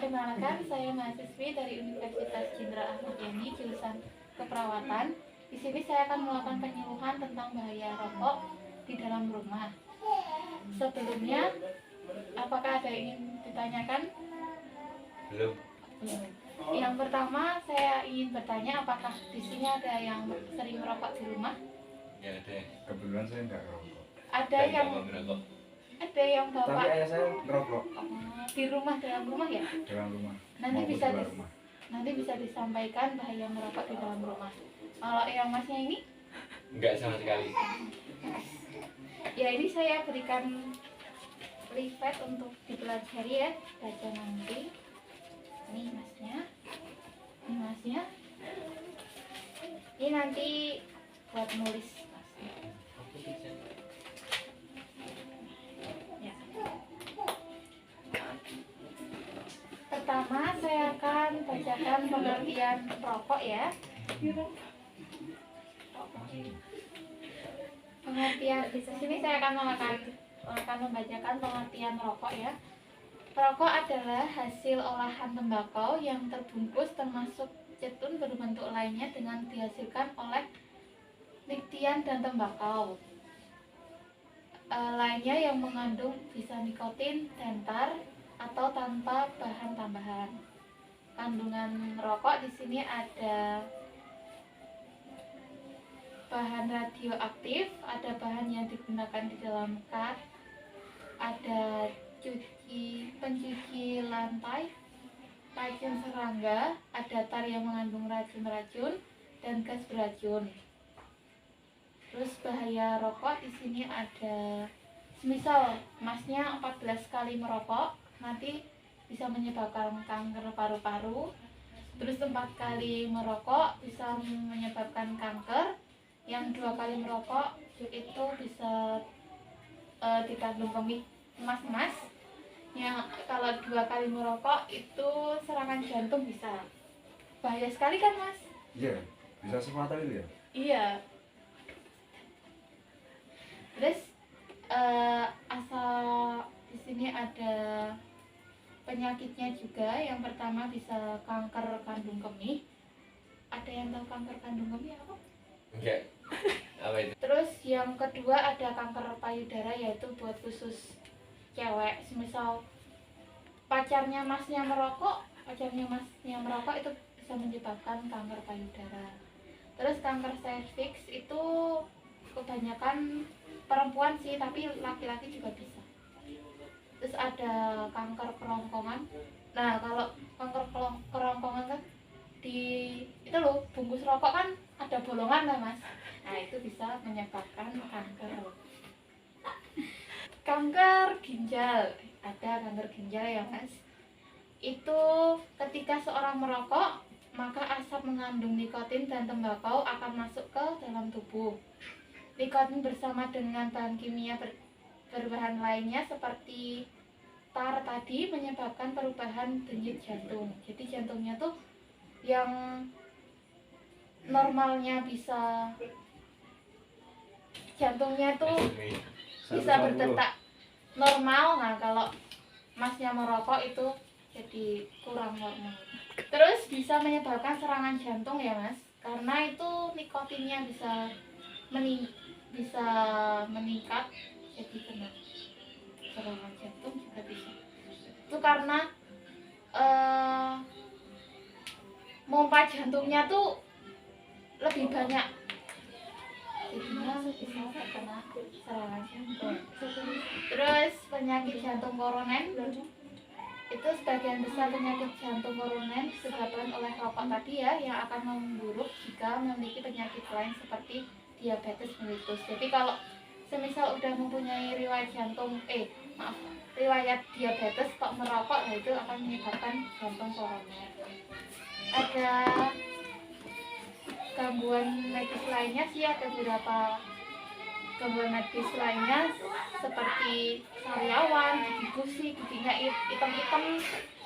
Perkenalkan, saya mahasiswi dari Universitas Jenderal Ahmad Yani, jurusan keperawatan. Di sini saya akan melakukan penyuluhan tentang bahaya rokok di dalam rumah. Sebelumnya, apakah ada yang ingin ditanyakan? Belum. Yang pertama, saya ingin bertanya, apakah di sini ada yang sering merokok di rumah? Ya ada. Kebetulan saya nggak ngerokok. Ada Dan yang nggak mau ngerokok. ada yang Tapi bapak ayah saya ngerokok di rumah, dalam rumah ya? dalam rumah. Nanti maupun bisa di luar dis- rumah. Nanti bisa disampaikan bahaya merokok di dalam rumah. Kalau yang masnya ini, Enggak sama sekali. ya ini saya berikan leaflet untuk dipelajari ya, baca nanti. Ini masnya, ini masnya. Ini nanti buat nulis masnya. Ya. Pertama saya akan bacakan pengertian rokok ya. Pengertian di sini saya akan membacakan pengertian rokok ya. Rokok adalah hasil olahan tembakau yang terbungkus termasuk cetun berbentuk lainnya dengan dihasilkan oleh niktian dan tembakau. Lainnya yang mengandung bisa nikotin, dentar atau tanpa bahan tambahan. Kandungan rokok di sini ada bahan radioaktif, ada bahan yang digunakan di dalam cat, ada pencuci lantai, racun serangga, ada tar yang mengandung racun-racun dan gas beracun. Terus bahaya rokok di sini ada, misal masnya 14 kali merokok, nanti bisa menyebabkan kanker paru-paru. Terus 4 kali merokok bisa menyebabkan kanker. Yang 2 kali merokok itu bisa dikandung kemih emas. Yang kalau 2 kali merokok itu serangan jantung bisa. Bahaya sekali kan mas? Iya, bisa sefatal itu ya? Iya. Terus asal di sini ada penyakitnya juga. Yang pertama bisa kanker kandung kemih. Ada yang tahu kanker kandung kemih apa? Enggak. Apa itu? Terus yang kedua ada kanker payudara, yaitu buat khusus cewek. Misal pacarnya masnya merokok itu bisa menyebabkan kanker payudara. Terus kanker serviks itu kebanyakan perempuan sih, tapi laki-laki juga bisa. Terus ada kanker kerongkongan. Nah kalau kanker kerongkongan kan di itu loh, bungkus rokok kan ada bolongan lah mas. Nah itu bisa menyebabkan kanker. Kanker ginjal, ada kanker ginjal ya mas. Itu ketika seorang merokok, maka asap mengandung nikotin dan tembakau akan masuk ke dalam tubuh. Nikotin bersama dengan bahan kimia berbahan lainnya seperti tar tadi menyebabkan perubahan denyut jantung. Jadi jantungnya tuh yang normalnya bisa, jantungnya tuh bisa berdetak normal. Nah kalau masnya merokok itu jadi kurang normal. Terus bisa menyebabkan serangan jantung ya mas, karena itu nikotinnya bisa meningkat, jadi kena serangan jantung juga bisa. Itu karena pompa jantungnya tuh lebih banyak, jadinya bisa terkena serangan jantung. Terus penyakit jantung koroner, itu sebagian besar penyakit jantung koroner disebabkan oleh rokok tadi ya, yang akan memburuk jika memiliki penyakit lain seperti diabetes mellitus. Jadi kalau semisal udah mempunyai riwayat riwayat diabetes kok merokok, nah itu akan menyebabkan jantung koroner. Ada gangguan medis lainnya sih, ada beberapa gangguan medis lainnya seperti sariawan, gigi gusi, giginya hitam-hitam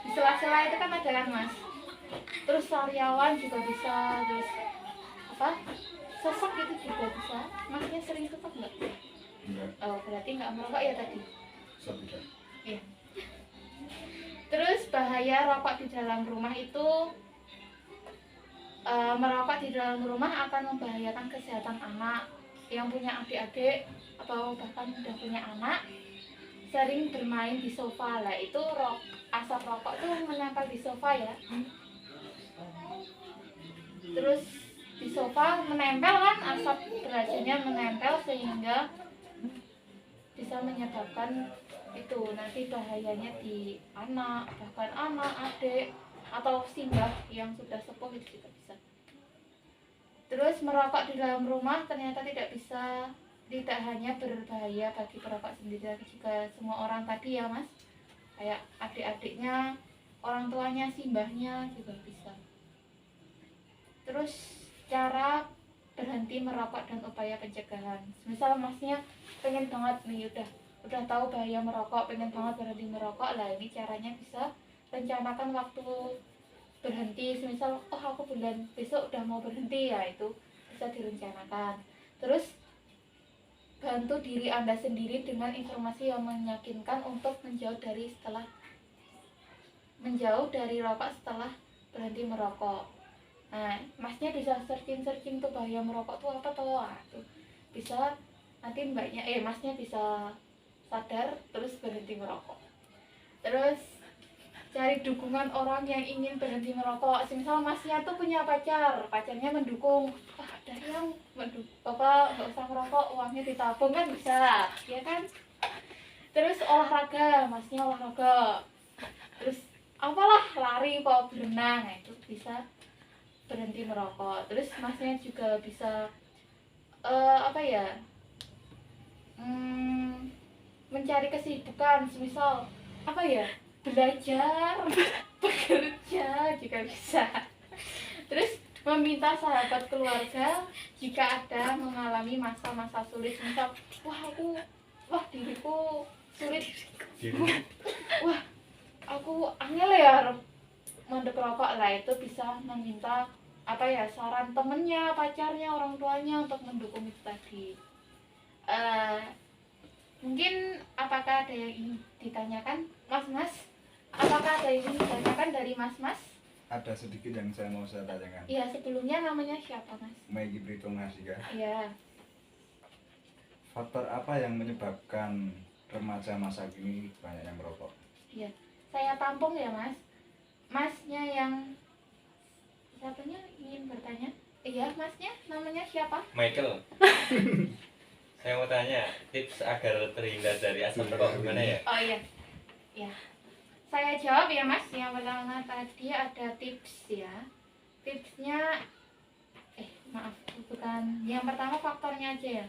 di sela-sela itu kan ada kan mas. Terus sariawan juga bisa, terus sesak itu juga bisa. Masnya sering sesak nggak? Enggak, Oh berarti nggak merokok ya tadi? saya tidak. Iya. Terus bahan bahaya rokok di dalam rumah itu merokok di dalam rumah akan membahayakan kesehatan anak yang punya adik-adik atau bahkan sudah punya anak sering bermain di sofa lah. Itu asap rokok tuh menempel di sofa ya, terus di sofa menempel kan, asap beracunnya menempel sehingga bisa menyebabkan itu nanti bahayanya di anak, bahkan anak, adik, atau simbah yang sudah sepuh itu juga bisa. Terus merokok di dalam rumah ternyata tidak hanya berbahaya bagi perokok sendiri, tapi juga semua orang tadi ya mas, kayak adik-adiknya, orang tuanya, simbahnya juga bisa. Terus cara berhenti merokok dan upaya pencegahan. Misal masnya pengen banget nih, udah tahu bahaya merokok, pengen banget berhenti merokok lah, ini caranya bisa rencanakan waktu berhenti. Misal oh aku bulan besok udah mau berhenti, ya itu bisa direncanakan. Terus bantu diri Anda sendiri dengan informasi yang meyakinkan untuk menjauh dari rokok setelah berhenti merokok. Nah, masnya bisa searching tuh bahaya merokok tuh apa tuh. Nah, tuh bisa nanti masnya bisa sadar terus berhenti merokok. Terus cari dukungan orang yang ingin berhenti merokok. Misal masnya tuh punya pacarnya mendukung, ada yang bapak nggak usah merokok, uangnya ditabung kan bisa, ya kan. Terus olahraga, masnya olahraga, terus apalah lari kok, berenang, nah, itu bisa berhenti merokok. Terus masnya juga bisa mencari kesibukan, misal belajar, bekerja juga bisa. Terus meminta sahabat keluarga jika ada mengalami masa-masa sulit, misal diriku sulit, aku angel ya mandek rokok lah, itu bisa meminta saran temennya, pacarnya, orang tuanya untuk mendukung itu tadi. Mungkin apakah ada yang ingin ditanyakan mas? Apakah ada yang ingin ditanyakan dari mas? Ada sedikit yang saya tanyakan. Iya, sebelumnya namanya siapa mas? Maggie Brito Ngasika. Iya. Faktor apa yang menyebabkan remaja masa kini banyak yang merokok? Iya, saya tampung ya mas. Masnya yang satunya ingin bertanya? Iya, masnya namanya siapa? Michael. Saya mau tanya tips agar terhindar dari asap rokok gimana ya? Oh iya, ya. Saya jawab ya mas. Yang pertama tadi ada tips ya. Tipsnya, bukan. Yang pertama faktornya aja ya.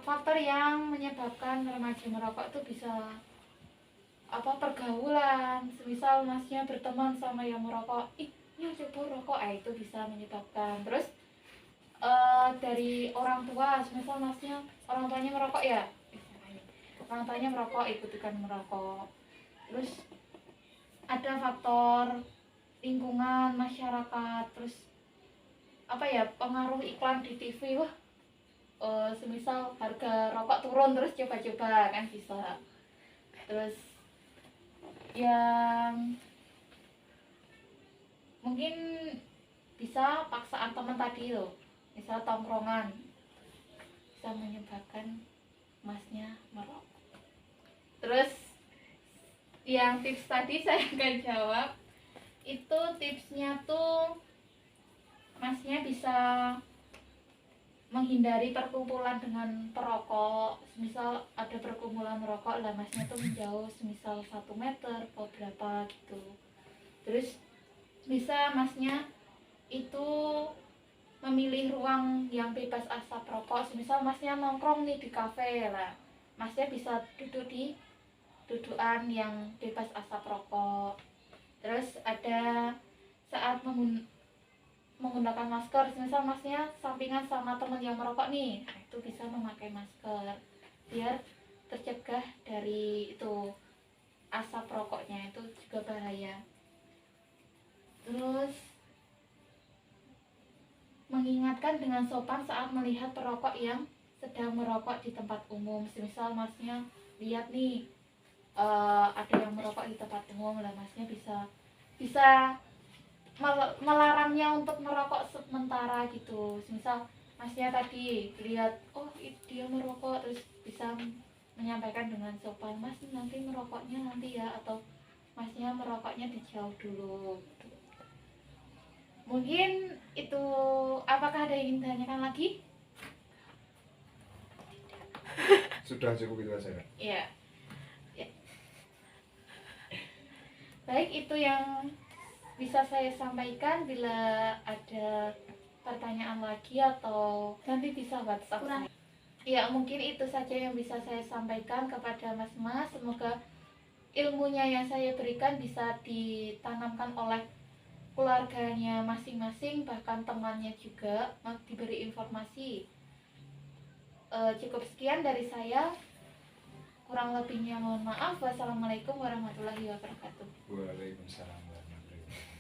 Faktor yang menyebabkan remaja merokok itu bisa pergaulan. Misal masnya berteman sama yang merokok, ini coba rokok, itu bisa menyebabkan. Terus dari orang tua, misal masnya orang tuanya merokok ya, orang tuanya merokok, ikut-ikutan merokok. Terus ada faktor lingkungan masyarakat, terus pengaruh iklan di TV, semisal harga rokok turun terus coba-coba kan bisa. Terus yang mungkin bisa paksaan teman tadi loh, misal tongkrongan, bisa menyebabkan masnya merokok. Terus yang tips tadi saya akan jawab, itu tipsnya tuh masnya bisa menghindari perkumpulan dengan perokok. Misal ada perkumpulan merokok lah, masnya tuh menjauh semisal 1 meter atau berapa gitu. Terus bisa masnya itu memilih ruang yang bebas asap rokok. Misal masnya nongkrong nih di kafe lah, masnya bisa duduk di dudukan yang bebas asap rokok. Terus ada saat menggunakan masker, misal masnya sampingan sama teman yang merokok nih, itu bisa memakai masker biar tercegah dari itu asap rokoknya, itu juga bahaya. Terus mengingatkan dengan sopan saat melihat perokok yang sedang merokok di tempat umum. Misal masnya lihat nih ada yang merokok di tempat umum lah, masnya bisa melarangnya untuk merokok sementara gitu. Misal masnya tadi lihat oh dia merokok, terus bisa menyampaikan dengan sopan, mas nanti merokoknya nanti ya, atau masnya merokoknya dijauh dulu gitu. Mungkin itu, apakah ada yang ingin ditanyakan lagi? Sudah cukup itu aja. Ya. Ya. Baik, itu yang bisa saya sampaikan. Bila ada pertanyaan lagi atau nanti bisa WhatsApp saya. Ya, mungkin itu saja yang bisa saya sampaikan kepada mas-mas. Semoga ilmunya yang saya berikan bisa ditanamkan oleh keluarganya masing-masing, bahkan temannya juga diberi informasi. Cukup sekian dari saya. Kurang lebihnya mohon maaf. Wassalamualaikum warahmatullahi wabarakatuh. Waalaikumsalam.